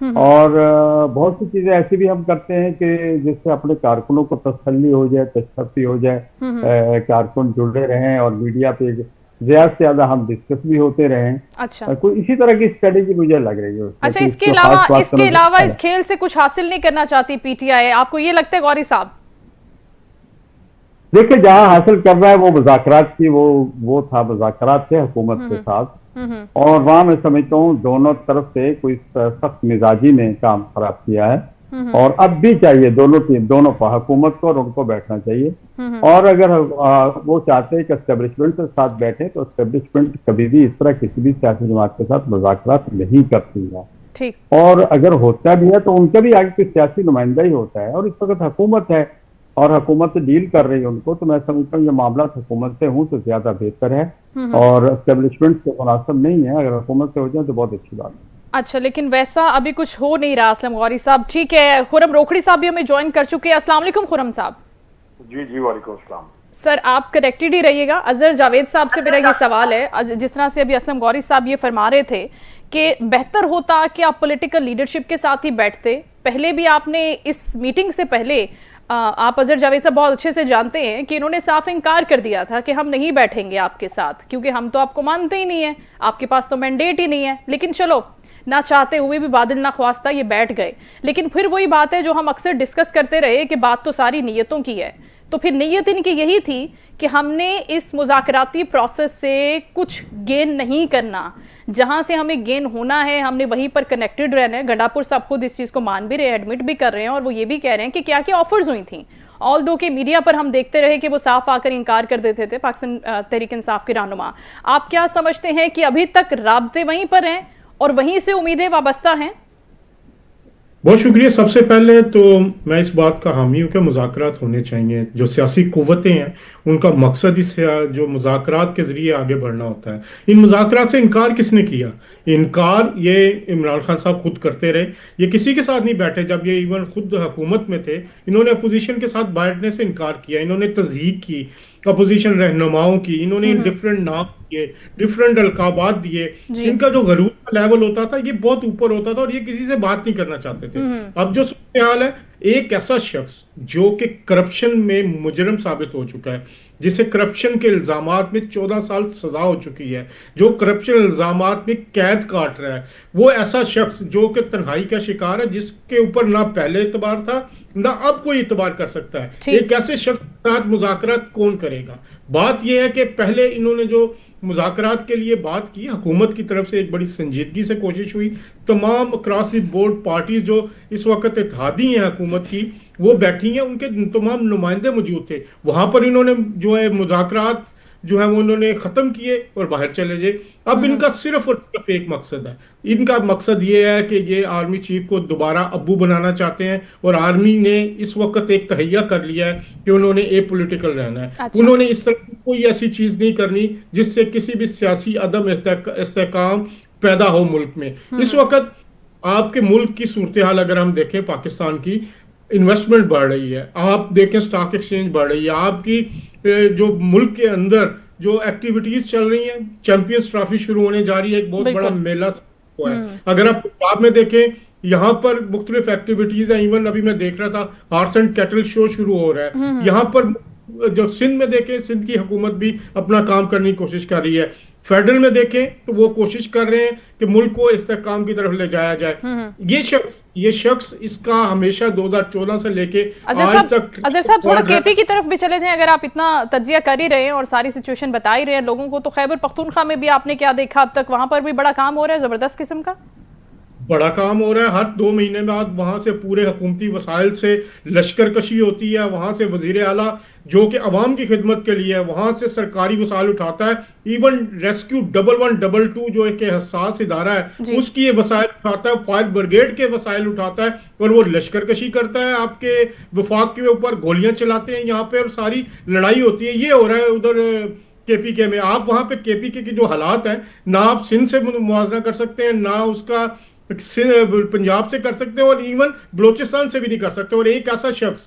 اور بہت سی چیزیں ایسی بھی ہم کرتے ہیں کہ جس سے اپنے کارکنوں کو تسلی ہو جائے، تشفی ہو جائے، کارکن جڑے رہیں اور میڈیا پہ زیادہ سے زیادہ ہم ڈسکس بھی ہوتے رہیں. اچھا کوئی اسی طرح کی اسٹریٹجی مجھے لگ رہی ہے. اچھا، اس کے علاوہ اس کھیل سے کچھ حاصل نہیں کرنا چاہتی پی ٹی آئی، آپ کو یہ لگتا ہے غوری صاحب؟ دیکھیں، جہاں حاصل کر رہا ہے وہ مذاکرات کی وہ تھا، مذاکرات تھے حکومت کے ساتھ، اور وہاں میں سمجھتا ہوں دونوں طرف سے کوئی سخت مزاجی نے کام خراب کیا ہے، اور اب بھی چاہیے دونوں کو، حکومت کو اور ان کو بیٹھنا چاہیے. اور اگر وہ چاہتے ہیں کہ اسٹیبلشمنٹ کے ساتھ بیٹھیں تو اسٹیبلشمنٹ کبھی بھی اس طرح کسی بھی سیاسی جماعت کے ساتھ مذاکرات نہیں کرتی ہے، اور اگر ہوتا بھی ہے تو ان کا بھی آگے کوئی سیاسی نمائندہ ہی ہوتا ہے، اور اس وقت حکومت ہے اور حکومت ڈیل کر رہی ہے ان کو. تو میں سمجھتا ہوں یہ معاملات حکومت سے ہوں تو زیادہ بہتر ہے، اور اسٹیبلشمنٹ سے مناسب نہیں ہے. اگر حکومت سے ہو جائے تو بہت اچھی بات ہے. اچھا، لیکن ویسا ابھی کچھ ہو نہیں رہا اسلم غوری صاحب. ٹھیک ہے، خرم روکھڑی صاحب بھی ہمیں جوائن کر چکے ہیں. السلام علیکم خرم صاحب. جی وعلیکم السلام. سر آپ کریکٹڈ ہی رہیے گا. اظہر جاوید صاحب سے میرا یہ سوال ہے، جس طرح سے ابھی اسلم غوری صاحب یہ فرما رہے تھے کہ بہتر ہوتا کہ آپ پولیٹیکل لیڈرشپ کے ساتھ ہی بیٹھتے. پہلے بھی آپ نے اس میٹنگ سے پہلے آپ اظہر جاوید صاحب بہت اچھے سے جانتے ہیں کہ انہوں نے صاف انکار کر دیا تھا کہ ہم نہیں بیٹھیں گے آپ کے ساتھ، کیونکہ ہم تو آپ کو مانتے ہی نہیں ہیں، آپ کے پاس تو مینڈیٹ ہی نہیں ہے. لیکن چلو، نہ چاہتے ہوئے بھی بادل نہ خواستہ یہ بیٹھ گئے. لیکن پھر وہی بات ہے جو ہم اکثر ڈسکس کرتے رہے کہ بات تو ساری نیتوں کی ہے. تو پھر نیت ان کی یہی تھی کہ ہم نے اس مذاکراتی پروسیس سے کچھ گین نہیں کرنا، جہاں سے ہمیں گین ہونا ہے ہم نے وہیں پر کنیکٹڈ رہنا ہے. گنڈاپور صاحب خود اس چیز کو مان بھی رہے ہیں، ایڈمٹ بھی کر رہے ہیں، اور وہ یہ بھی کہہ رہے ہیں کہ کیا کیا آفرز ہوئی تھیں. آل دو کہ میڈیا پر ہم دیکھتے رہے کہ وہ صاف آ کر انکار کر دیتے تھے پاکستان تحریک انصاف کے رہنما. آپ کیا سمجھتے ہیں کہ ابھی تک رابطے وہیں پر ہیں اور وہیں سے امیدیں وابستہ ہیں؟ بہت شکریہ. سب سے پہلے تو میں اس بات کا حامی ہوں کہ مذاکرات ہونے چاہیے. جو سیاسی قوتیں ہیں ان کا مقصد اس جو مذاکرات کے ذریعے آگے بڑھنا ہوتا ہے. ان مذاکرات سے انکار کس نے کیا؟ انکار یہ عمران خان صاحب خود کرتے رہے. یہ کسی کے ساتھ نہیں بیٹھے. جب یہ ایون خود حکومت میں تھے انہوں نے اپوزیشن کے ساتھ بیٹھنے سے انکار کیا. انہوں نے تضحیق کی اپوزیشن رہنماؤں کی. انہوں نے ڈفرینٹ نام دیے، ڈفرینٹ القابات دیے. ان کا جو غرور کا لیول ہوتا تھا یہ بہت اوپر ہوتا تھا، اور یہ کسی سے بات نہیں کرنا چاہتے تھے. اب جو صورتحال ہے، ایک ایسا شخص جو کہ کرپشن میں مجرم ثابت ہو چکا ہے، جسے کرپشن کے الزامات میں 14 سال سزا ہو چکی ہے، جو کرپشن الزامات میں قید کاٹ رہا ہے، وہ ایسا شخص جو کہ تنہائی کا شکار ہے، جس کے اوپر نہ پہلے اعتبار تھا نہ اب کوئی اعتبار کر سکتا ہے. ایک ایسے شخص کے ساتھ مذاکرات کون کرے گا؟ بات یہ ہے کہ پہلے انہوں نے جو مذاکرات کے لیے بات کی، حکومت کی طرف سے ایک بڑی سنجیدگی سے کوشش ہوئی. تمام اکراس دی بورڈ پارٹیز جو اس وقت اتحادی ہیں حکومت کی، وہ بیٹھی ہیں، ان کے تمام نمائندے موجود تھے. وہاں پر انہوں نے جو ہے مذاکرات جو ہے وہ انہوں نے ختم کیے اور باہر چلے جائے. اب ان کا صرف اور صرف ایک مقصد ہے. ان کا مقصد یہ ہے کہ یہ آرمی چیف کو دوبارہ ابو بنانا چاہتے ہیں، اور آرمی نے اس وقت ایک تہیہ کر لیا ہے کہ انہوں نے اے پولیٹیکل رہنا ہے. انہوں نے اس طرح کوئی ایسی چیز نہیں کرنی جس سے کسی بھی سیاسی عدم استحکام پیدا ہو ملک میں. اس وقت آپ کے ملک کی صورتحال اگر ہم دیکھیں، پاکستان کی انویسٹمنٹ بڑھ رہی ہے، آپ دیکھیں سٹاک ایکسچینج بڑھ رہی ہے، آپ کی جو ملک کے اندر جو ایکٹیویٹیز چل رہی ہیں، چیمپئنز ٹرافی شروع ہونے جا رہی ہے، ایک بہت بڑا میلہ ہے. اگر آپ پنجاب میں دیکھیں، یہاں پر مختلف ایکٹیویٹیز ہیں. ایون ابھی میں دیکھ رہا تھا ہارس اینڈ کیٹل شو شروع ہو رہا ہے. یہاں پر جو سندھ میں دیکھیں، سندھ کی حکومت بھی اپنا کام کرنے کی کوشش کر رہی ہے. فیڈرل میں دیکھیں تو وہ کوشش کر رہے ہیں کہ ملک کو استحکام کی طرف لے جایا جائے. یہ شخص اس کا ہمیشہ 2014 سے لے کے آج تک. اظہر صاحب تھوڑا کے پی کی طرف بھی چلے جائیں، اگر آپ اتنا تجزیہ کر ہی رہے ہیں اور ساری سچویشن بتا ہی رہے ہیں لوگوں کو، تو خیبر پختونخوا میں بھی آپ نے کیا دیکھا اب تک؟ وہاں پر بھی بڑا کام ہو رہا ہے، زبردست قسم کا بڑا کام ہو رہا ہے. ہر 2 مہینے بعد وہاں سے پورے حکومتی وسائل سے لشکر کشی ہوتی ہے. وہاں سے وزیر اعلیٰ جو کہ عوام کی خدمت کے لیے وہاں سے سرکاری وسائل اٹھاتا ہے. ایون ریسکیو 1112 جو ایک حساس ادارہ ہے اس کی یہ وسائل اٹھاتا ہے، فائر بریگیڈ کے وسائل اٹھاتا ہے، اور وہ لشکر کشی کرتا ہے. آپ کے وفاق کے اوپر گولیاں چلاتے ہیں یہاں پہ، اور ساری لڑائی ہوتی ہے. یہ ہو رہا ہے ادھر کے پی کے میں. آپ وہاں پہ کے پی کے کی جو حالات ہیں، نہ آپ سندھ سے موازنہ کر سکتے ہیں، نہ اس کا پنجاب سے کر سکتے ہیں، اور ایون بلوچستان سے بھی نہیں کر سکتے. اور ایک ایسا شخص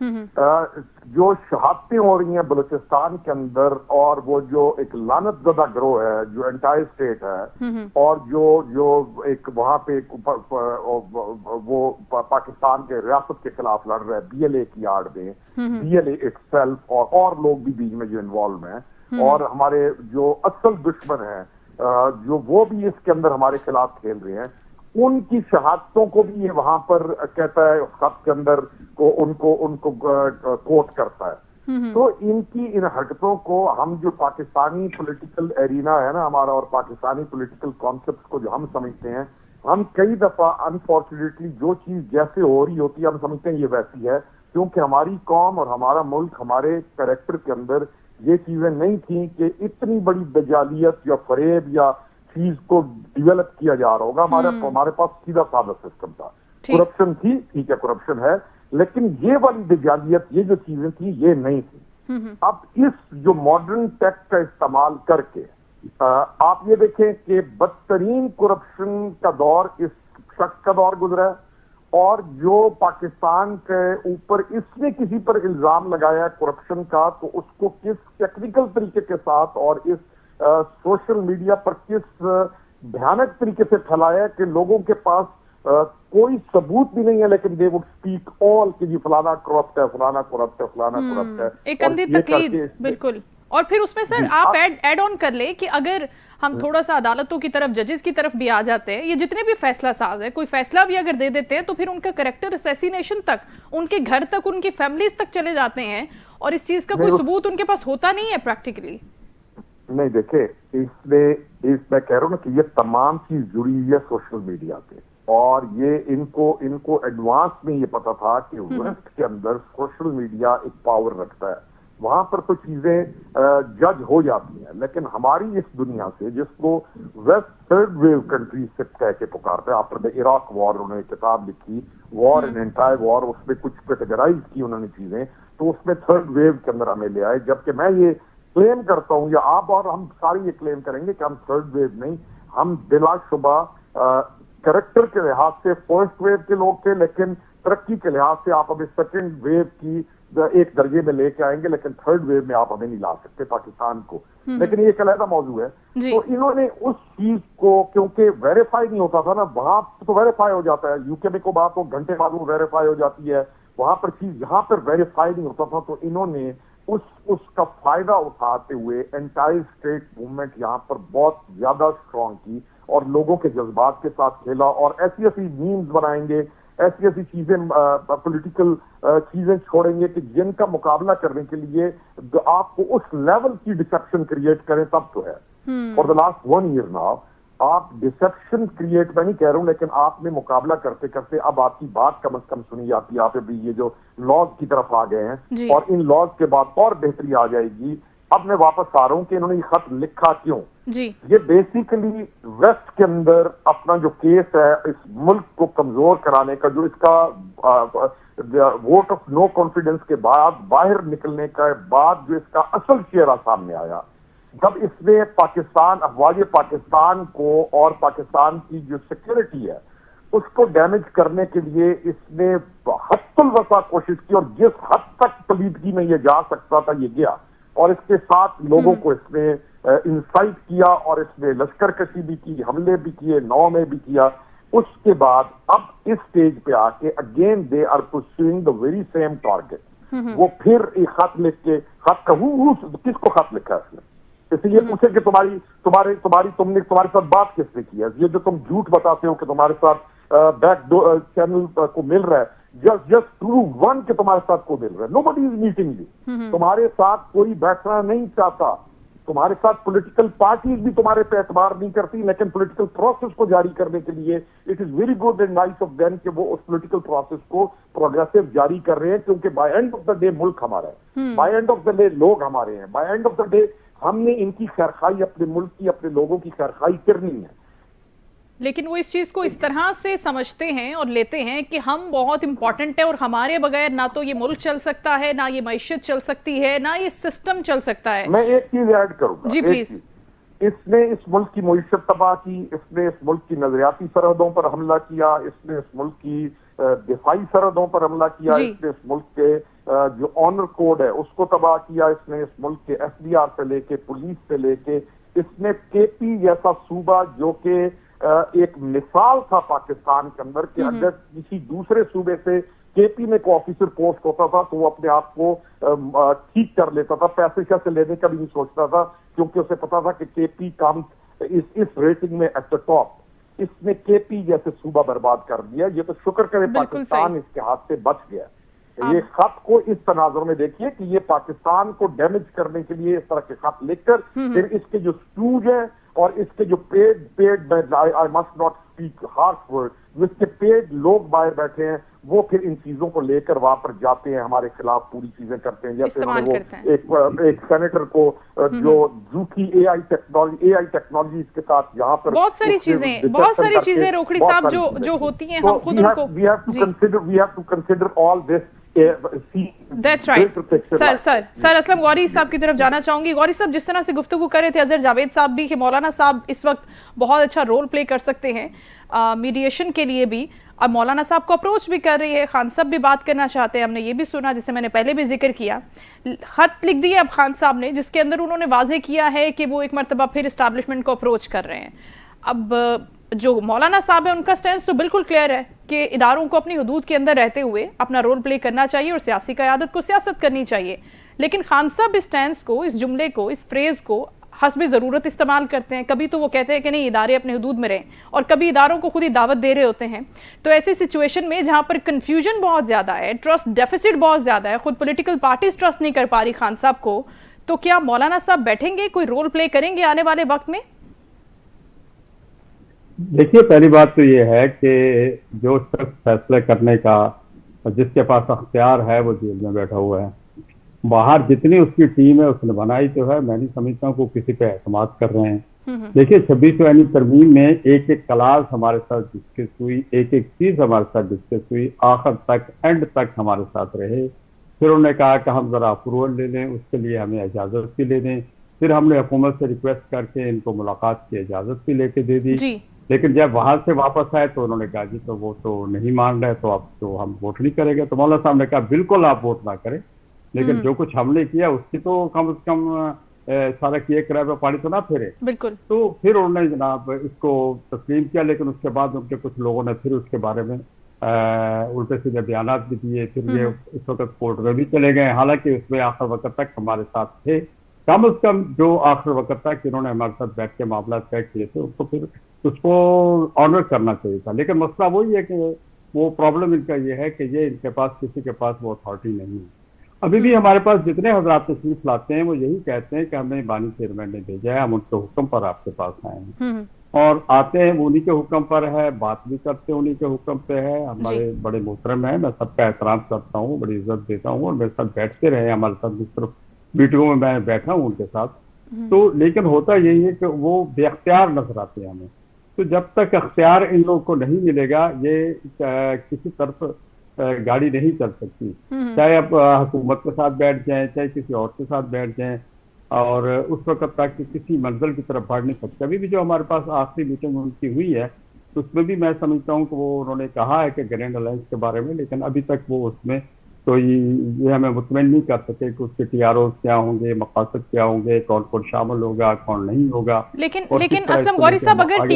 جو شہادتیں ہو رہی ہیں بلوچستان کے اندر اور وہ جو ایک لعنت زدہ گروہ ہے جو انٹائر اسٹیٹ ہے اور جو ایک وہاں پہ وہ پاکستان کے ریاست کے خلاف لڑ رہا ہے بی ایل اے کی آڑ میں، B L A itself اور لوگ بھی بیچ میں جو انوالو ہیں اور ہمارے جو اصل دشمن ہیں جو وہ بھی اس کے اندر ہمارے خلاف کھیل رہے ہیں، ان کی شہادتوں کو بھی یہ وہاں پر کہتا ہے خط کے اندر ان کو کوٹ کرتا ہے. تو ان کی ان حرکتوں کو ہم جو پاکستانی پولیٹیکل ایرینا ہے نا ہمارا اور پاکستانی پولیٹیکل کانسیپٹ کو جو ہم سمجھتے ہیں، ہم کئی دفعہ انفارچونیٹلی جو چیز جیسے ہو رہی ہوتی ہے ہم سمجھتے ہیں یہ ویسی ہے، کیونکہ ہماری قوم اور ہمارا ملک ہمارے کریکٹر کے اندر یہ چیزیں نہیں تھیں کہ اتنی بڑی دجالیت یا فریب یا چیز کو ڈیولپ کیا جا رہا ہوگا. ہمارے پاس سیدھا سادہ سسٹم تھا. کرپشن تھی، ٹھیک ہے کرپشن ہے، لیکن یہ والی دجالیت یہ جو چیزیں تھیں یہ نہیں تھی. اب اس جو ماڈرن ٹیک کا استعمال کر کے آپ یہ دیکھیں کہ بدترین کرپشن کا دور اس شخص کا دور گزرا ہے، اور جو پاکستان کے اوپر اس نے کسی پر الزام لگایا ہے کرپشن کا تو اس کو کس ٹیکنیکل طریقے کے ساتھ اور اس سوشل میڈیا پر کس بھیانک طریقے سے پھیلایا ہے کہ لوگوں کے پاس کوئی ثبوت بھی نہیں ہے لیکن دے وڈ اسپیک آل کہ جی فلانا کرپٹ ہے، فلانا کرپٹ ہے، فلانا کرپٹ ہے. ایک اندھی تقلید بالکل. اور پھر اس میں سر آپ ایڈ آن کر لیں کہ اگر ہم تھوڑا سا عدالتوں کی طرف ججز کی طرف بھی آ جاتے ہیں، یہ جتنے بھی فیصلہ ساز ہیں کوئی فیصلہ بھی اگر دے دیتے ہیں تو پھر ان کا کریکٹر اسیسینیشن تک، ان کے گھر تک، ان کی فیملیز تک چلے جاتے ہیں اور اس چیز کا کوئی ثبوت ان کے پاس ہوتا نہیں ہے پریکٹیکلی. نہیں دیکھیں میں کہہ رہا ہوں نا کہ یہ تمام چیز جڑی ہوئی ہے سوشل میڈیا پہ، اور یہ ان کو ایڈوانس میں یہ پتا تھا کہ ویسٹ کے اندر سوشل میڈیا ایک پاور رکھتا ہے، وہاں پر تو چیزیں جج ہو جاتی ہیں. لیکن ہماری اس دنیا سے جس کو ویسٹ تھرڈ ویو کنٹریز سے کہہ کے پکارتے ہیں، آپ نے عراق وار انہوں نے کتاب لکھی وار ان انٹائر وار، اس میں کچھ کیٹیگرائز کی انہوں نے چیزیں، تو اس میں تھرڈ ویو کے اندر ہمیں لے آئے. جبکہ میں یہ کلیم کرتا ہوں یا آپ اور ہم سارے یہ کلیم کریں گے کہ ہم تھرڈ ویو نہیں، ہم بلا شبہ کریکٹر کے لحاظ سے فرسٹ ویو کے لوگ تھے، لیکن ترقی کے لحاظ سے آپ ابھی سیکنڈ ویو کی ایک درجے میں لے کے آئیں گے، لیکن تھرڈ ویو میں آپ ہمیں نہیں لا سکتے پاکستان کو. لیکن یہ ایک علیحدہ موضوع ہے. تو انہوں نے اس چیز کو کیونکہ ویریفائی نہیں ہوتا تھا نا، وہاں تو ویریفائی ہو جاتا ہے، یو کے میں کو بات ہو گھنٹے بعد وہ ویریفائی ہو جاتی ہے، وہاں پر چیز یہاں پر ویریفائی نہیں ہوتا تھا. تو انہوں نے اس کا فائدہ اٹھاتے ہوئے انٹائر اسٹیٹ موومنٹ یہاں پر بہت زیادہ اسٹرانگ کی اور لوگوں کے جذبات کے ساتھ کھیلا، اور ایسی میمز بنائیں گے، ایسی چیزیں پولیٹیکل چیزیں چھوڑیں گے کہ جن کا مقابلہ کرنے کے لیے آپ کو اس لیول کی ڈسپشن کریٹ کریں تب تو ہے. For the last 1 year now آپ ڈسپشن کریٹ میں نہیں کہہ رہا ہوں، لیکن آپ نے مقابلہ کرتے کرتے اب آپ کی بات کم از کم سنی جاتی ہے. آپ ابھی یہ جو لاز کی طرف آ گئے ہیں اور ان لاز کے بعد اور بہتری آ جائے گی. اب میں واپس آ رہا ہوں کہ انہوں نے یہ خط لکھا کیوں. یہ بیسیکلی ویسٹ کے اندر اپنا جو کیس ہے اس ملک کو کمزور کرانے کا، جو اس کا ووٹ آف نو کانفیڈنس کے بعد باہر نکلنے کے بعد جو اس کا اصل چہرہ سامنے آیا، جب اس نے پاکستان، افواج پاکستان کو اور پاکستان کی جو سیکورٹی ہے اس کو ڈیمیج کرنے کے لیے اس نے حد الوسع کوشش کی، اور جس حد تک کلیدگی میں یہ جا سکتا تھا یہ گیا، اور اس کے ساتھ لوگوں کو اس نے انسائٹ کیا اور اس نے لشکر کشی بھی کی، حملے بھی کیے، 9 میں بھی کیا. اس کے بعد اب اس سٹیج پہ آ کے again they are pursuing the very same target. وہ پھر ایک خط لکھ کے، خط کا کس کو خط لکھا ہے اس نے؟ اس لیے پوچھے کہ تمہارے ساتھ بات کس نے کی ہے؟ یہ جو تم جھوٹ بتاتے ہو کہ تمہارے ساتھ بیک چینل کو مل رہا ہے، جسٹ پروو ون کہ تمہارے ساتھ کو مل رہا ہے. Nobody is meeting you. تمہارے ساتھ کوئی بیٹھنا نہیں چاہتا، تمہارے ساتھ پولیٹیکل پارٹیز بھی تمہارے پہ اعتبار نہیں کرتی، لیکن پولیٹیکل پروسیس کو جاری کرنے کے لیے it is very good and nice of them کہ وہ اس پولیٹیکل پروسیس کو پروگریسو جاری کر رہے ہیں، کیونکہ by end of the day ملک ہمارا ہے، by end of the day لوگ ہمارے ہیں، by end of the day ہم نے ان کی خیرخواہی، اپنے ملک کی، اپنے لوگوں کی خیرخواہی کرنی ہے. لیکن وہ اس چیز کو اس طرح سے سمجھتے ہیں اور لیتے ہیں کہ ہم بہت امپورٹنٹ ہیں اور ہمارے بغیر نہ تو یہ ملک چل سکتا ہے، نہ یہ معیشت چل سکتی ہے، نہ یہ سسٹم چل سکتا ہے. میں ایک چیز ایڈ کروں گا. جی پلیز. اس نے اس ملک کی معیشت تباہ کی، اس نے اس ملک کی نظریاتی سرحدوں پر حملہ کیا، اس نے اس ملک کی دفاعی سرحدوں پر حملہ کیا، اس نے اس ملک کے جو آنر کوڈ ہے اس کو تباہ کیا اس نے، اس ملک کے FDR سے لے کے پولیس سے لے کے، اس نے KP جیسا صوبہ جو کہ ایک مثال تھا پاکستان کے اندر کہ اگر کسی دوسرے صوبے سے KP میں کوئی آفیسر پوسٹ ہوتا تھا تو وہ اپنے آپ کو ٹھیک کر لیتا تھا، پیسے سے لینے کا بھی نہیں سوچتا تھا، کیونکہ اسے پتا تھا کہ KP کام اس ریٹنگ میں ایٹ دا ٹاپ۔ اس نے KP جیسے صوبہ برباد کر دیا۔ یہ تو شکر کرے پاکستان اس کے ہاتھ سے بچ گیا۔ یہ خط کو اس تناظر میں دیکھیے کہ یہ پاکستان کو ڈیمیج کرنے کے لیے اس طرح کے خط لکھ کر پھر اس کے جو سٹوج ہیں اور اس کے جو paid I must not speak harsh word، اس کے پیڈ لوگ باہر بیٹھے ہیں، وہ پھر ان چیزوں کو لے کر وہاں پر جاتے ہیں، ہمارے خلاف پوری چیزیں کرتے ہیں۔ جیسے انہوں نے وہ ایک سینیٹر کو جو جھوٹی AI ٹیکنالوجی کے ساتھ یہاں پر بہت ساری چیزیں روکھڑی صاحب جو ہوتی ہیں، ہم خود ان کو we have to consider all this۔ That's right. سر اسلم غوری صاحب کی طرف جانا چاہوں گی۔ غوری صاحب، جس طرح سے گفتگو کر رہے تھے اظہر جاوید صاحب بھی کہ مولانا صاحب اس وقت بہت اچھا رول پلے کر سکتے ہیں میڈیشن کے لیے بھی، اب مولانا صاحب کو اپروچ بھی کر رہی ہے، خان صاحب بھی بات کرنا چاہتے ہیں، ہم نے یہ بھی سنا جسے میں نے پہلے بھی ذکر کیا، خط لکھ دیا اب خان صاحب نے جس کے اندر انہوں نے واضح کیا ہے کہ وہ ایک مرتبہ پھر اسٹیبلشمنٹ کو اپروچ کر رہے ہیں۔ اب جو مولانا صاحب ہے ان کا سٹینس تو بالکل کلیئر ہے کہ اداروں کو اپنی حدود کے اندر رہتے ہوئے اپنا رول پلے کرنا چاہیے اور سیاسی قیادت کو سیاست کرنی چاہیے، لیکن خان صاحب اس سٹینس کو، اس جملے کو، اس فریز کو حسب ضرورت استعمال کرتے ہیں۔ کبھی تو وہ کہتے ہیں کہ نہیں ادارے اپنے حدود میں رہیں، اور کبھی اداروں کو خود ہی دعوت دے رہے ہوتے ہیں۔ تو ایسی سچویشن میں جہاں پر کنفیوژن بہت زیادہ ہے، ٹرسٹ ڈیفیسٹ بہت زیادہ ہے، خود پولیٹیکل پارٹیز ٹرسٹ نہیں کر پا رہی خان صاحب کو، تو کیا مولانا صاحب بیٹھیں گے، کوئی رول پلے کریں گے آنے والے وقت میں؟ دیکھیے، پہلی بات تو یہ ہے کہ جو شخص فیصلے کرنے کا جس کے پاس اختیار ہے وہ جیل میں بیٹھا ہوا ہے، باہر جتنی اس کی ٹیم ہے اس نے بنائی تو ہے، میں نہیں سمجھتا ہوں کہ کسی پہ اعتماد کر رہے ہیں۔ دیکھیے 26 ترمیم میں ایک کلاس ہمارے ساتھ ڈسکس ہوئی، ایک چیز ہمارے ساتھ ڈسکس ہوئی، آخر تک اینڈ تک ہمارے ساتھ رہے۔ پھر انہوں نے کہا کہ ہم ذرا اپروول لے لیں، اس کے لیے ہمیں اجازت بھی لے دیں۔ پھر ہم نے حکومت سے ریکویسٹ کر کے ان کو ملاقات کی اجازت بھی لے کے دے دی، لیکن جب وہاں سے واپس آئے تو انہوں نے کہا جی تو وہ تو نہیں مان رہے، تو اب تو ہم ووٹ نہیں کریں گے۔ تو مولانا صاحب نے کہا بالکل آپ ووٹ نہ کریں، لیکن جو کچھ ہم نے کیا اس کی تو کم از کم سارا کیے کرائے پہ پانی تو نہ پھرے۔ بالکل۔ تو پھر انہوں نے جناب اس کو تسلیم کیا، لیکن اس کے بعد ان کے کچھ لوگوں نے پھر اس کے بارے میں الٹے سیدھے بیانات بھی دیے، پھر یہ اس وقت کورٹ میں بھی چلے گئے، حالانکہ اس میں آخر وقت تک ہمارے ساتھ تھے۔ کم از کم جو آخر وقت تک انہوں نے ہمارے ساتھ بیٹھ کے معاملات طے کیے تھے اس کو پھر اس کو آنر کرنا چاہیے تھا، لیکن مسئلہ وہی ہے کہ وہ پرابلم ان کا یہ ہے کہ یہ ان کے پاس کسی کے پاس وہ اتھارٹی نہیں ہے۔ ابھی بھی ہمارے پاس جتنے حضرات تشریف لاتے ہیں وہ یہی کہتے ہیں کہ ہمیں بانی چیئرمین نے بھیجا ہے، ہم ان کے حکم پر آپ کے پاس آئے ہیں، اور آتے ہیں وہ انہی کے حکم پر ہے، بات بھی کرتے ہیں انہی کے حکم پہ ہے۔ ہمارے بڑے محترم ہیں، میں سب کا احترام کرتا ہوں، بڑی عزت دیتا ہوں، اور میرے ساتھ بیٹھتے رہے ہمارے ساتھ، صرف میٹنگوں میں میں بیٹھا ہوں ان کے ساتھ۔ تو لیکن ہوتا یہی ہے کہ وہ بے اختیار نظر آتے ہیں ہمیں۔ تو جب تک اختیار ان لوگوں کو نہیں ملے گا یہ کسی طرف گاڑی نہیں چل سکتی، چاہے اب حکومت کے ساتھ بیٹھ جائیں، چاہے کسی اور کے ساتھ بیٹھ جائیں، اور اس وقت تک کسی منزل کی طرف بڑھ نہیں سکتے۔ ابھی بھی جو ہمارے پاس آخری میٹنگ ان کی ہوئی ہے تو اس میں بھی میں سمجھتا ہوں کہ وہ انہوں نے کہا ہے کہ گرینڈ الائنس کے بارے میں، لیکن ابھی تک وہ اس میں تو یہ ہمیں مطمئن نہیں کر سکے کہ اس کے TROs کیا ہوں گے، مقاصد کیا ہوں گے، کون کون شامل ہوگا، کون نہیں ہوگا۔ لیکن اسلم غوری صاحب، اگر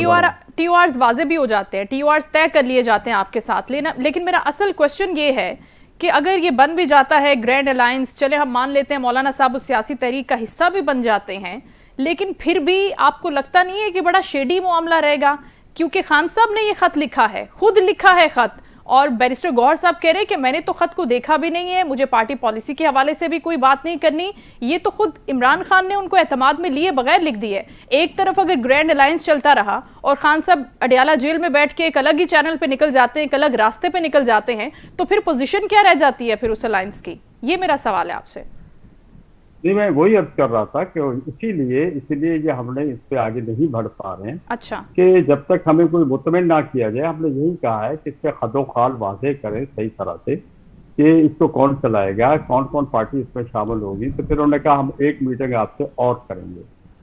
TORs واضح بھی ہو جاتے ہیں، TORs طے کر لیے جاتے ہیں آپ کے ساتھ لیکن میرا اصل کوشچن یہ ہے کہ اگر یہ بن بھی جاتا ہے گرینڈ الائنس، چلے ہم مان لیتے ہیں مولانا صاحب اس سیاسی تحریک کا حصہ بھی بن جاتے ہیں، لیکن پھر بھی آپ کو لگتا نہیں ہے کہ بڑا شیڈی معاملہ رہے گا؟ کیونکہ خان صاحب نے یہ خط لکھا ہے، خود لکھا ہے خط، اور بیرسٹر گوہر صاحب کہہ رہے ہیں کہ میں نے تو خط کو دیکھا بھی نہیں ہے، مجھے پارٹی پالیسی کے حوالے سے بھی کوئی بات نہیں کرنی، یہ تو خود عمران خان نے ان کو اعتماد میں لیے بغیر لکھ دی ہے۔ ایک طرف اگر گرینڈ الائنس چلتا رہا اور خان صاحب اڈیالہ جیل میں بیٹھ کے ایک الگ ہی چینل پہ نکل جاتے ہیں، ایک الگ راستے پہ نکل جاتے ہیں، تو پھر پوزیشن کیا رہ جاتی ہے پھر اس الائنس کی؟ یہ میرا سوال ہے آپ سے۔ نہیں، میں وہی عرض کر رہا تھا کہ اسی لیے یہ ہم نے اس پہ آگے نہیں بڑھ پا رہے ہیں۔ اچھا، کہ جب تک ہمیں کوئی مطمئن نہ کیا جائے، ہم نے یہی کہا ہے کہ اس پہ خد و خال واضح کریں صحیح طرح سے کہ اس کو کون چلائے گا، کون کون پارٹی اس میں شامل ہوگی۔ تو پھر انہوں نے کہا ہم ایک میٹنگ آپ سے اور کریں گے،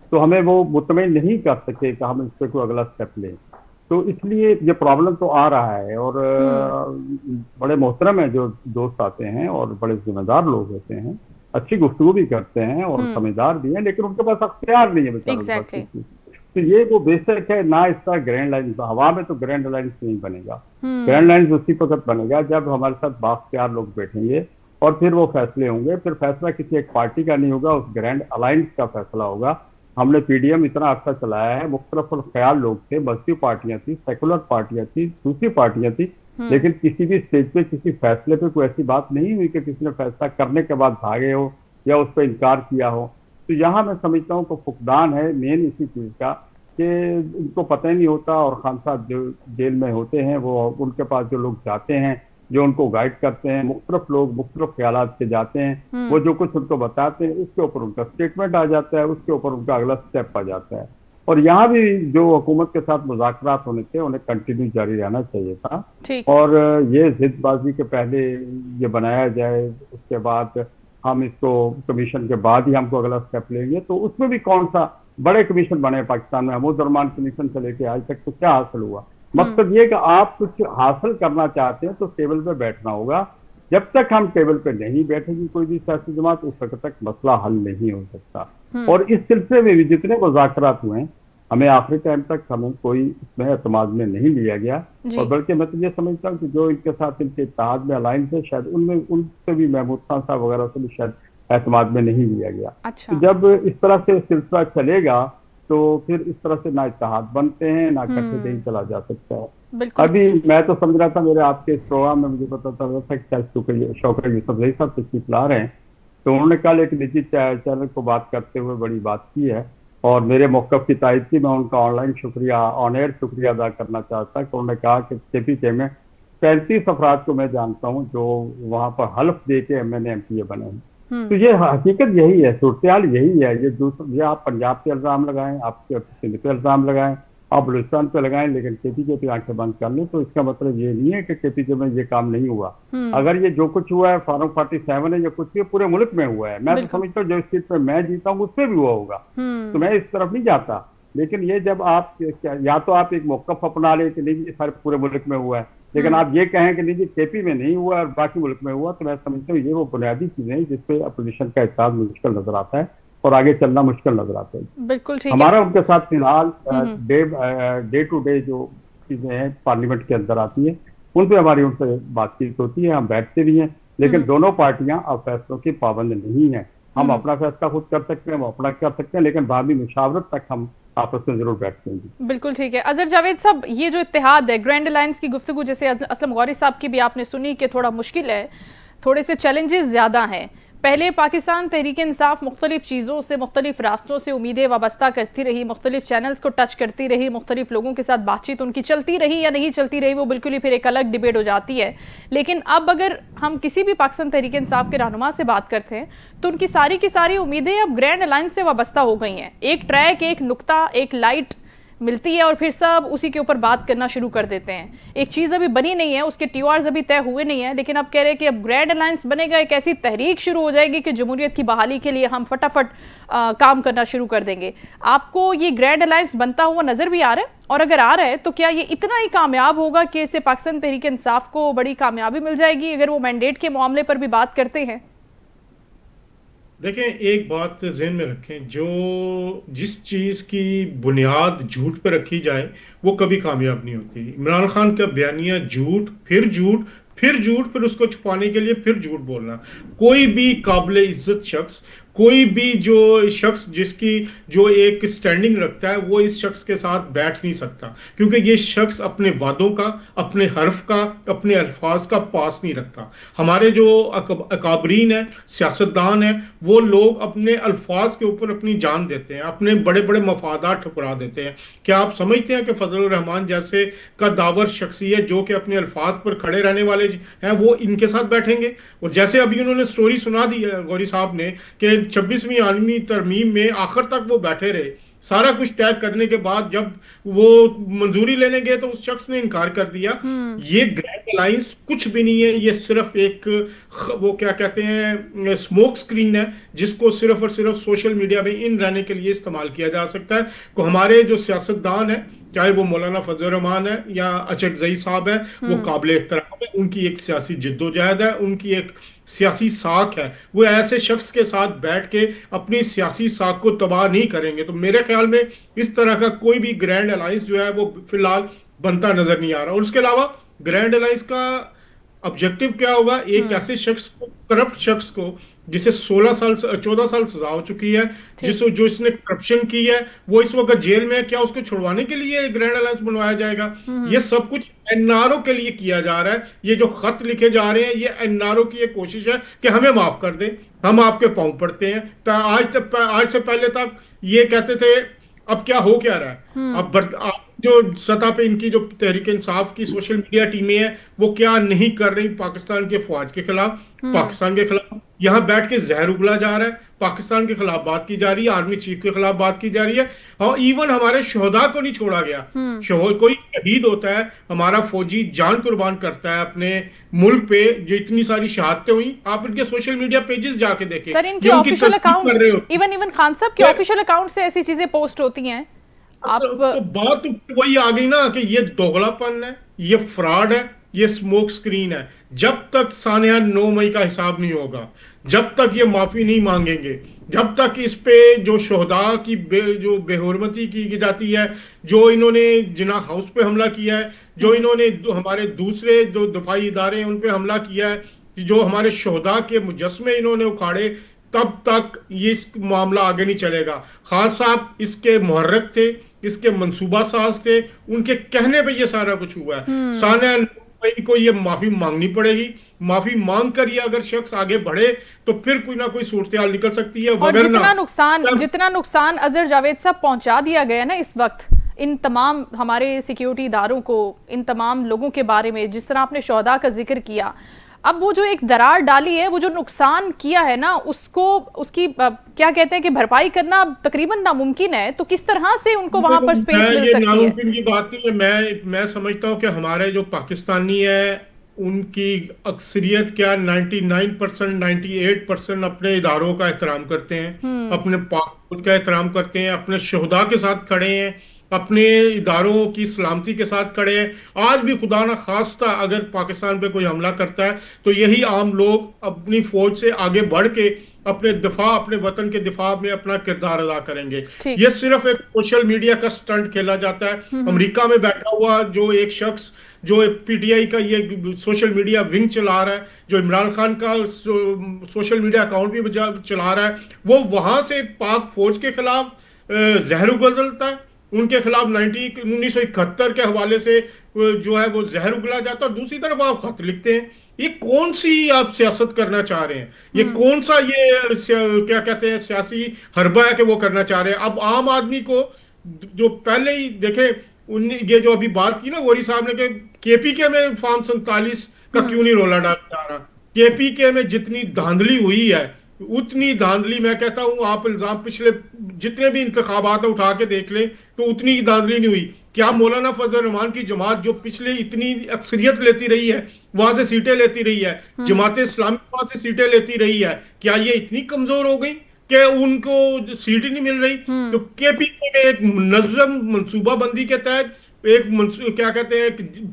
تو ہمیں وہ مطمئن نہیں کر سکے کہ ہم اس پہ کوئی اگلا اسٹیپ لیں۔ تو اس لیے یہ پرابلم تو آ رہا ہے. اور بڑے محترم ہیں جو دوست آتے ہیں اور بڑے ذمہ دار لوگ ہوتے ہیں, اچھی گفتگو بھی کرتے ہیں اور سمجھدار بھی ہیں, لیکن ان کے پاس اختیار نہیں ہے بیچاروں. تو یہ وہ بیسک ہے, نہ اس کا گرینڈ لائنز ہوا میں, تو گرینڈ لائنز نہیں بنے گا. گرینڈ لائنز اسی وقت بنے گا جب ہمارے ساتھ بااختیار لوگ بیٹھیں گے اور پھر وہ فیصلے ہوں گے. پھر فیصلہ کسی ایک پارٹی کا نہیں ہوگا, اس گرینڈ الائنس کا فیصلہ ہوگا. ہم نے پی ڈی ایم اتنا عرصہ چلایا ہے, مختلف الخیال لوگ تھے, مذہبی پارٹیاں تھیں, سیکولر پارٹیاں تھیں, دوسری پارٹیاں تھیں, لیکن کسی بھی اسٹیج پہ کسی فیصلے پہ کوئی ایسی بات نہیں ہوئی کہ کسی نے فیصلہ کرنے کے بعد بھاگے ہو یا اس پہ انکار کیا ہو. تو یہاں میں سمجھتا ہوں کہ فقدان ہے مین اسی چیز کا کہ ان کو پتہ ہی نہیں ہوتا. اور خان صاحب جو جیل میں ہوتے ہیں, وہ ان کے پاس جو لوگ جاتے ہیں, جو ان کو گائیڈ کرتے ہیں, مختلف لوگ مختلف خیالات کے جاتے ہیں, وہ جو کچھ ان کو بتاتے ہیں اس کے اوپر ان کا اسٹیٹمنٹ آ جاتا ہے, اس کے اوپر ان کا اگلا اسٹیپ آ جاتا ہے. اور یہاں بھی جو حکومت کے ساتھ مذاکرات ہونے تھے انہیں کنٹینیو جاری رہنا چاہیے تھا. اور یہ ضد بازی کے پہلے یہ بنایا جائے, اس کے بعد ہم اس کو کمیشن کے بعد ہی ہم کو اگلا اسٹیپ لیں گے. تو اس میں بھی کون سا بڑے کمیشن بنے پاکستان میں, محمود ارمان کمیشن سے لے کے آج تک تو کیا حاصل ہوا؟ مقصد یہ کہ آپ کچھ حاصل کرنا چاہتے ہیں تو ٹیبل پہ بیٹھنا ہوگا. جب تک ہم ٹیبل پہ نہیں بیٹھے گی کوئی بھی سیاسی جماعت, اس وقت تک مسئلہ حل نہیں ہو سکتا. اور اس سلسلے میں بھی جتنے مذاکرات ہوئے ہیں, ہمیں آخری ٹائم تک ہمیں کوئی اس میں اعتماد میں نہیں لیا گیا. اور بلکہ میں تو یہ سمجھتا ہوں کہ جو ان کے ساتھ ان کے اتحاد میں الائنس ہے, شاید ان سے بھی محمود خان صاحب وغیرہ سے بھی شاید اعتماد میں نہیں لیا گیا. تو جب اس طرح سے سلسلہ چلے گا تو پھر اس طرح سے نہ اتحاد بنتے ہیں, نہ کٹے نہیں چلا جا سکتا ہے. ابھی میں تو سمجھ رہا تھا, میرے آپ کے اس پروگرام میں مجھے پتا چلا تھا کہ شوکت یوسف زئی صاحب تشریف لا رہے ہیں, تو انہوں نے کل ایک نجی چینل کو بات کرتے ہوئے بڑی بات کی ہے اور میرے موقف کی تائید کی. میں ان کا آن لائن شکریہ, آن ایئر شکریہ ادا کرنا چاہتا کہ انہوں نے کہا کہ کے پی کے میں 35 افراد کو میں جانتا ہوں جو وہاں پر حلف دے کے ایم اے بنے ہیں. تو یہ حقیقت یہی ہے, صورتحال یہی ہے. یہ آپ پنجاب پہ الزام لگائیں, آپ سندھ پہ الزام لگائیں, آپ بلوچستان پہ لگائیں, لیکن کے پی کے پہ آنکھیں بند کر لیں, تو اس کا مطلب یہ نہیں ہے کہ کے پی کے میں یہ کام نہیں ہوا. اگر یہ جو کچھ ہوا ہے فارم 47 ہے, یہ کچھ بھی پورے ملک میں ہوا ہے. میں تو سمجھتا ہوں جو اسٹیٹ پہ میں جیتا ہوں اس پہ بھی ہوا ہوگا, تو میں اس طرف نہیں جاتا. لیکن یہ جب آپ یا تو آپ ایک موقف اپنا لیں کہ نہیں یہ پورے ملک میں ہوا ہے, لیکن آپ یہ کہیں کہ نہیں جی کے پی میں نہیں ہوا اور باقی ملک میں ہوا, تو میں سمجھتا ہوں یہ وہ بنیادی چیزیں ہیں جس پہ اپوزیشن کا اتحاد مشکل نظر آتا ہے اور آگے چلنا مشکل نظر آتا ہے. بالکل ٹھیک. ہمارا ان کے ساتھ فی الحال ڈے ٹو ڈے جو چیزیں ہیں پارلیمنٹ کے اندر آتی ہیں ان پہ ہماری ان سے بات چیت ہوتی ہے, ہم بیٹھتے بھی ہیں, لیکن دونوں پارٹیاں اب فیصلوں کی پابند نہیں ہیں. ہم اپنا فیصلہ خود کر سکتے ہیں, ہم اپنا کر سکتے ہیں, لیکن باہمی مشاورت تک ہم آپس میں ضرور بیٹھتے ہیں. بالکل ٹھیک ہے. اظہر جاوید صاحب, یہ جو اتحاد ہے, گرینڈ الائنس کی گفتگو جیسے اسلم غوری صاحب کی بھی آپ نے سنی کہ تھوڑا مشکل ہے, تھوڑے سے چیلنجز زیادہ ہیں. پہلے پاکستان تحریک انصاف مختلف چیزوں سے, مختلف راستوں سے امیدیں وابستہ کرتی رہی, مختلف چینلز کو ٹچ کرتی رہی, مختلف لوگوں کے ساتھ بات چیت ان کی چلتی رہی یا نہیں چلتی رہی, وہ بالکل ہی پھر ایک الگ ڈیبیٹ ہو جاتی ہے. لیکن اب اگر ہم کسی بھی پاکستان تحریک انصاف کے رہنما سے بات کرتے ہیں تو ان کی ساری امیدیں اب گرینڈ الائنس سے وابستہ ہو گئی ہیں. ایک ٹریک, ایک نقطہ, ایک لائٹ ملتی ہے اور پھر سب اسی کے اوپر بات کرنا شروع کر دیتے ہیں. ایک چیز ابھی بنی نہیں ہے, اس کے ٹی آرز ابھی طے ہوئے نہیں ہیں, لیکن اب کہہ رہے ہیں کہ اب گرینڈ الائنس بنے گا, ایک ایسی تحریک شروع ہو جائے گی کہ جمہوریت کی بحالی کے لیے ہم فٹافٹ کام کرنا شروع کر دیں گے. آپ کو یہ گرینڈ الائنس بنتا ہوا نظر بھی آ رہا ہے, اور اگر آ رہا ہے تو کیا یہ اتنا ہی کامیاب ہوگا کہ اسے پاکستان تحریک انصاف کو بڑی کامیابی مل جائے گی اگر وہ مینڈیٹ کے معاملے پر بھی بات کرتے ہیں؟ دیکھیں, ایک بات ذہن میں رکھیں, جس چیز کی بنیاد جھوٹ پہ رکھی جائے وہ کبھی کامیاب نہیں ہوتی. عمران خان کا بیانیہ جھوٹ, پھر جھوٹ, پھر جھوٹ, پھر اس کو چھپانے کے لیے پھر جھوٹ بولنا. کوئی بھی قابل عزت شخص, کوئی بھی جو شخص جس کی جو ایک سٹینڈنگ رکھتا ہے, وہ اس شخص کے ساتھ بیٹھ نہیں سکتا, کیونکہ یہ شخص اپنے وعدوں کا, اپنے حرف کا, اپنے الفاظ کا پاس نہیں رکھتا. ہمارے جو اکابرین ہیں, سیاستدان ہیں, وہ لوگ اپنے الفاظ کے اوپر اپنی جان دیتے ہیں, اپنے بڑے بڑے مفادات ٹھکرا دیتے ہیں. کیا آپ سمجھتے ہیں کہ فضل الرحمان جیسے کا داور شخصیت جو کہ اپنے الفاظ پر کھڑے رہنے والے ہیں وہ ان کے ساتھ بیٹھیں گے؟ اور جیسے ابھی انہوں نے سٹوری سنا دی ہے غوری صاحب نے کہ 26ویں عالمی ترمیم میں آخر تک وہ بیٹھے رہے, سارا کچھ طے کرنے کے بعد جب وہ منظوری لینے گئے تو اس شخص نے انکار کر دیا. یہ گرینڈ الائنس کچھ بھی نہیں ہے, یہ صرف ایک وہ کیا کہتے ہیں اسموک سکرین ہے جس کو صرف اور صرف سوشل میڈیا میں ان رہنے کے لیے استعمال کیا جا سکتا ہے. کو ہمارے جو سیاستدان ہیں چاہے وہ مولانا فضل الرحمان ہے یا اچکزئی صاحب ہے، وہ قابل احترام ہے، ان کی ایک سیاسی جدوجہد ہے، ان کی ایک سیاسی ساکھ ہے، وہ ایسے شخص کے ساتھ بیٹھ کے اپنی سیاسی ساکھ کو تباہ نہیں کریں گے. تو میرے خیال میں اس طرح کا کوئی بھی گرینڈ الائنس جو ہے وہ فی الحال بنتا نظر نہیں آ رہا. اور اس کے علاوہ گرینڈ الائنس کا آبجیکٹو کیا ہوگا؟ ایک ایسے شخص کو، کرپٹ شخص کو، جسے 14 سال سزا ہو چکی ہے، جو اس نے کرپشن کی ہے، وہ اس وقت جیل میں ہے، کیا اس کو چھڑوانے کے لیے گرینڈ الائنس بنوایا جائے گا؟ یہ سب کچھ این آر او کے لیے کیا جا رہا ہے. یہ جو خط لکھے جا رہے ہیں، یہ این آر او کی ایک کوشش ہے کہ ہمیں معاف کر دیں، ہم آپ کے پاؤں پڑتے ہیں. آج سے پہلے تک یہ کہتے تھے، اب کیا ہو کیا رہا ہے؟ اب جو سطح پہ ان کی جو تحریک انصاف کی سوشل میڈیا ٹیمیں ہیں، وہ کیا نہیں کر رہی پاکستان کے فوج کے خلاف، پاکستان کے خلاف. یہاں بیٹھ کے زہر اگلا جا رہا ہے، پاکستان کے خلاف بات کی جا رہی ہے، آرمی چیف کے خلاف بات کی جا رہی ہے، اور ایون ہمارے شہداء کو نہیں چھوڑا گیا. کوئی شہید ہوتا ہے، ہمارا فوجی جان قربان کرتا ہے اپنے ملک پہ، جو اتنی ساری شہادتیں ہوئی، آپ ان کے سوشل میڈیا پیجز جا کے دیکھیں. سر ان کے آفیشیل اکاؤنٹ، ایون خان صاحب کے آفیشیل اکاؤنٹ سے ایسی چیزیں پوسٹ ہوتی ہیں. تو بات وہی آ گئی نا کہ یہ دوغلا پن ہے، یہ فراڈ ہے، یہ سموک سکرین ہے. جب تک سانحہ 9 مئی کا حساب نہیں ہوگا، جب تک یہ معافی نہیں مانگیں گے، جب تک اس پہ جو شہداء کی جو بے حرمتی کی جاتی ہے، جو انہوں نے جناح ہاؤس پہ حملہ کیا ہے، جو انہوں نے ہمارے دوسرے جو دفاعی ادارے ہیں ان پہ حملہ کیا ہے، جو ہمارے شہداء کے مجسمے انہوں نے اکھاڑے، تب تک یہ معاملہ آگے نہیں چلے گا. خان صاحب اس کے محرک تھے، اس کے منصوبہ ساز تھے، ان کے کہنے پہ یہ سارا کچھ ہوا ہے. سانحہ 9 مئی کو یہ معافی مانگنی پڑے گی. معافی مانگ کر یہ اگر شخص آگے بڑھے تو پھر کوئی نہ کوئی صورتحال نکل سکتی ہے. اور جتنا نقصان اظہر جاوید صاحب پہنچا دیا گیا نا اس وقت ان تمام ہمارے سیکیورٹی اداروں کو، ان تمام لوگوں کے بارے میں، جس طرح آپ نے شہداء کا ذکر کیا، اب وہ جو ایک درار ڈالی ہے، وہ جو نقصان کیا ہے نا، اس کی کیا کہتے ہیں کہ بھرپائی کرنا تقریباً ناممکن ہے. تو کس طرح سے ان کو وہاں پر سپیس مل سکتی ہے؟ ناممکن کی بات نہیں ہے. میں سمجھتا ہوں کہ ہمارے جو پاکستانی ہے ان کی اکثریت کیا 99%، 98% اپنے اداروں کا احترام کرتے ہیں، اپنے پاک کا احترام کرتے ہیں، اپنے شہداء کے ساتھ کھڑے ہیں، اپنے اداروں کی سلامتی کے ساتھ کھڑے ہیں. آج بھی خدا نہ خواستہ اگر پاکستان پہ کوئی حملہ کرتا ہے تو یہی عام لوگ اپنی فوج سے آگے بڑھ کے اپنے دفاع، اپنے وطن کے دفاع میں اپنا کردار ادا کریں گے. یہ صرف ایک سوشل میڈیا کا سٹنٹ کھیلا جاتا ہے. امریکہ میں بیٹھا ہوا جو ایک شخص جو پی ٹی آئی کا یہ سوشل میڈیا ونگ چلا رہا ہے، جو عمران خان کا سوشل میڈیا اکاؤنٹ بھی چلا رہا ہے، وہ وہاں سے پاک فوج کے خلاف زہر اگلتا ہے، ان کے خلاف 1971 کے حوالے سے جو ہے وہ زہر اگلا جاتا ہے، اور دوسری طرف آپ خط لکھتے ہیں. یہ کون سی آپ سیاست کرنا چاہ رہے ہیں؟ یہ کون سا یہ کیا کہتے ہیں سیاسی حربہ ہے کہ وہ کرنا چاہ رہے ہیں؟ اب عام آدمی کو جو پہلے ہی دیکھیں، یہ جو ابھی بات کی نا غوری صاحب نے کہ کے پی کے میں فارم 47 کا کیوں نہیں رولا ڈالا جا رہا؟ کے پی کے میں جتنی دھاندلی ہوئی ہے، اتنی دھاندلی میں کہتا ہوں آپ الزام پچھلے جتنے بھی انتخابات اٹھا کے دیکھ لیں تو اتنی دھاندلی نہیں ہوئی. کیا مولانا فضل الرحمان کی جماعت جو پچھلے اتنی اکثریت لیتی رہی ہے، وہاں سے سیٹیں لیتی رہی ہے، جماعت اسلامی وہاں سے سیٹیں لیتی رہی ہے، کیا یہ اتنی کمزور ہو گئی کہ ان کو سیٹ ہی نہیں مل رہی؟ تو کے پی کے ایک منظم منصوبہ بندی کے تحت ایک کیا کہتے ہیں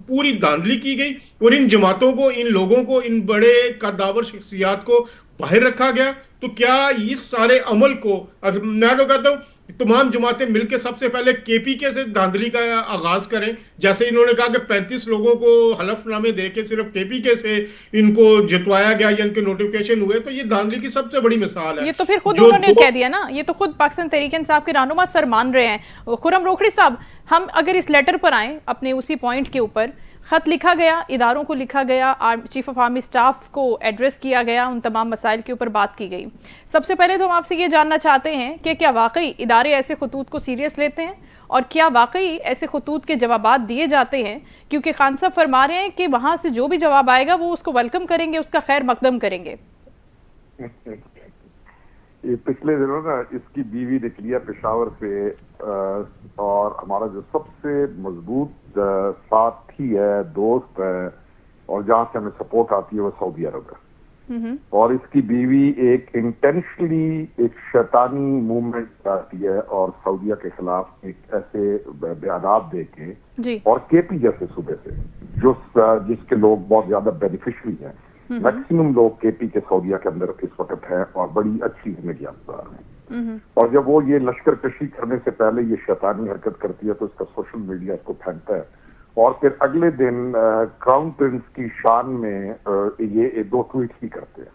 پوری دھاندلی کی گئی، اور ان جماعتوں کو، ان لوگوں کو، ان بڑے قداور شخصیات کو باہر رکھا گیا. تو کیا اس سارے عمل کو میں تو کہتا ہوں تمام جماعتیں مل کے سب سے پہلے کے پی کے سے دھاندلی کا آغاز کریں. جیسے انہوں نے کہا کہ 35 لوگوں کو حلف نامے دے کے صرف کے پی کے سے ان کو جتوایا گیا یا ان کے نوٹیفکیشن ہوئے، تو یہ دھاندلی کی سب سے بڑی مثال ہے. یہ تو پھر خود انہوں نے کہہ دیا نا، یہ تو خود پاکستان تحریک انصاف کے رہنما سر مان رہے ہیں. خرم روکھڑی صاحب، ہم اگر اس لیٹر پر آئیں، اپنے اسی پوائنٹ کے اوپر خط لکھا گیا، اداروں کو لکھا گیا، چیف آف آرمی سٹاف کو ایڈریس کیا گیا، ان تمام مسائل کے اوپر بات کی گئی. سب سے پہلے تو ہم آپ سے یہ جاننا چاہتے ہیں کہ کیا واقعی ادارے ایسے خطوط کو سیریس لیتے ہیں، اور کیا واقعی ایسے خطوط کے جوابات دیے جاتے ہیں؟ کیونکہ خان صاحب فرما رہے ہیں کہ وہاں سے جو بھی جواب آئے گا وہ اس کو ویلکم کریں گے، اس کا خیر مقدم کریں گے. پچھلے دنوں نا اس کی بیوی نکلی ہے پشاور سے، اور ہمارا جو سب سے مضبوط ساتھی ہے، دوست ہے، اور جہاں سے ہمیں سپورٹ آتی ہے وہ سعودی عرب ہے. اور اس کی بیوی ایک انٹینشنلی ایک شیطانی موومنٹ کرتی ہے اور سعودیہ کے خلاف ایک ایسے بیانات دے کے جی اور کے پی جیسے صوبے سے جس کے لوگ بہت زیادہ بینیفیشری ہیں، میکسیمم لوگ کے پی کے سعودیہ کے اندر اس وقت ہیں اور بڑی اچھی زندگی گزار ہیں، اور جب وہ یہ لشکر کشی کرنے سے پہلے یہ شیطانی حرکت کرتی ہے تو اس کا سوشل میڈیا اس کو پھینکتا ہے، اور پھر اگلے دن کراؤن پرنس کی شان میں یہ 2 ٹویٹ بھی کرتے ہیں۔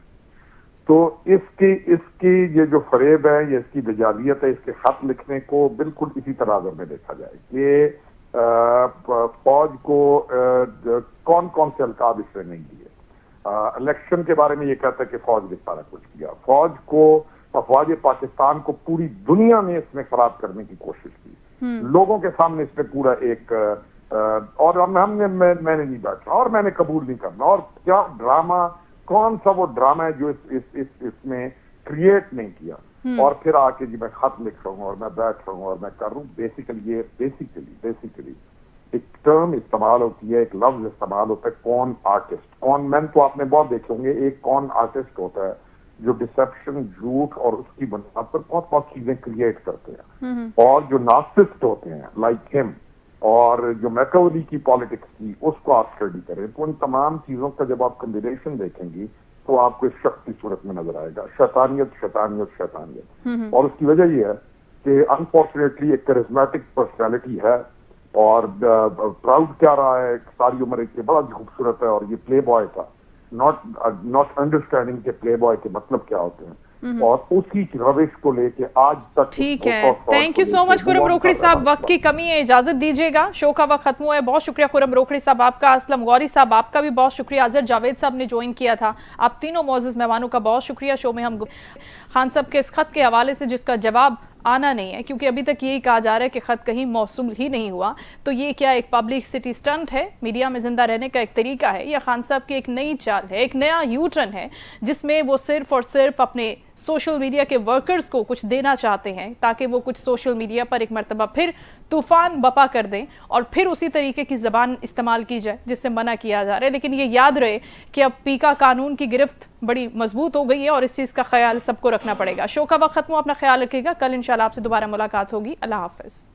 تو اس کی یہ جو فریب ہے، یہ اس کی دجالیت ہے، اس کے خط لکھنے کو بالکل اسی تناظر میں دیکھا جائے کہ فوج کو کون سے القاب اس نے نہیں دیے۔ الیکشن کے بارے میں یہ کہتا ہے کہ فوج نے سارا کچھ کیا، فوج پاکستان کو پوری دنیا میں اس نے خراب کرنے کی کوشش کی، لوگوں کے سامنے اس نے پورا ایک اور میں نے نہیں بیٹھنا اور میں نے قبول نہیں کرنا، اور کیا ڈرامہ، کون سا وہ ڈرامہ ہے جو اس میں کریٹ نہیں کیا، اور پھر آ کے جی میں خط لکھ رہا ہوں اور میں بیٹھ رہا ہوں اور میں کر رہا ہوں۔ بیسیکلی ایک ٹرم استعمال ہوتی ہے، ایک لفظ استعمال ہوتا ہے کون آرٹسٹ، کون مین تو آپ نے بہت دیکھے ہوں گے، ایک کون آرٹسٹ ہوتا ہے جو ڈسپشن، جھوٹ اور اس کی بنیاد پر بہت چیزیں کریٹ کرتے ہیں، اور جو نارسسٹ ہوتے ہیں لائک ہم، اور جو میکاولی کی پالیٹکس کی اس کو آپ اسٹڈی کریں تو ان تمام چیزوں کا جب آپ کمبینیشن دیکھیں گی تو آپ کو اس شخص کی صورت میں نظر آئے گا شیطانیت، اور اس کی وجہ یہ ہے کہ انفارچونیٹلی ایک کرزمیٹک پرسنالٹی ہے، اور پراؤڈ کیا رہا ہے ساری عمر کہ بڑا خوبصورت ہے، اور یہ پلے بوائے تھا، ناٹ انڈرسٹینڈنگ کہ پلے بوائے کے مطلب کیا ہوتے ہیں، اور اسی روش کو لے کے آج تک۔ ٹھیک ہے، تھینک یو سو مچ خرم روکھڑی صاحب، وقت کی کمی ہے، اجازت دیجیے گا، شو کا وقت ختم ہوا ہے۔ بہت شکریہ خرم روکھڑی صاحب آپ کا، اسلم غوری صاحب آپ کا بھی بہت شکریہ، اظہر جاوید صاحب نے جوائن کیا تھا، آپ تینوں معزز مہمانوں کا بہت شکریہ۔ شو میں ہم خان صاحب کے اس خط کے حوالے سے جس کا جواب آنا نہیں ہے، کیونکہ ابھی تک یہی کہا جا رہا ہے کہ خط کہیں موصول ہی نہیں ہوا، تو یہ کیا ایک پبلسٹی سٹنٹ ہے، میڈیا میں زندہ رہنے کا ایک طریقہ ہے، یا خان صاحب کی ایک نئی چال ہے، ایک نیا یو ٹرن ہے جس میں وہ صرف اور صرف اپنے سوشل میڈیا کے ورکرز کو کچھ دینا چاہتے ہیں تاکہ وہ کچھ سوشل میڈیا پر ایک مرتبہ پھر طوفان بپا کر دیں اور پھر اسی طریقے کی زبان استعمال کی جائے جس سے منع کیا جا رہا ہے۔ لیکن یہ یاد رہے کہ اب پیکا قانون کی گرفت بڑی مضبوط ہو گئی ہے اور اس چیز کا خیال سب کو رکھنا پڑے گا۔ شو کا وقت ختم ہو، اپنا خیال رکھے گا، کل انشاءاللہ آپ سے دوبارہ ملاقات ہوگی، اللہ حافظ۔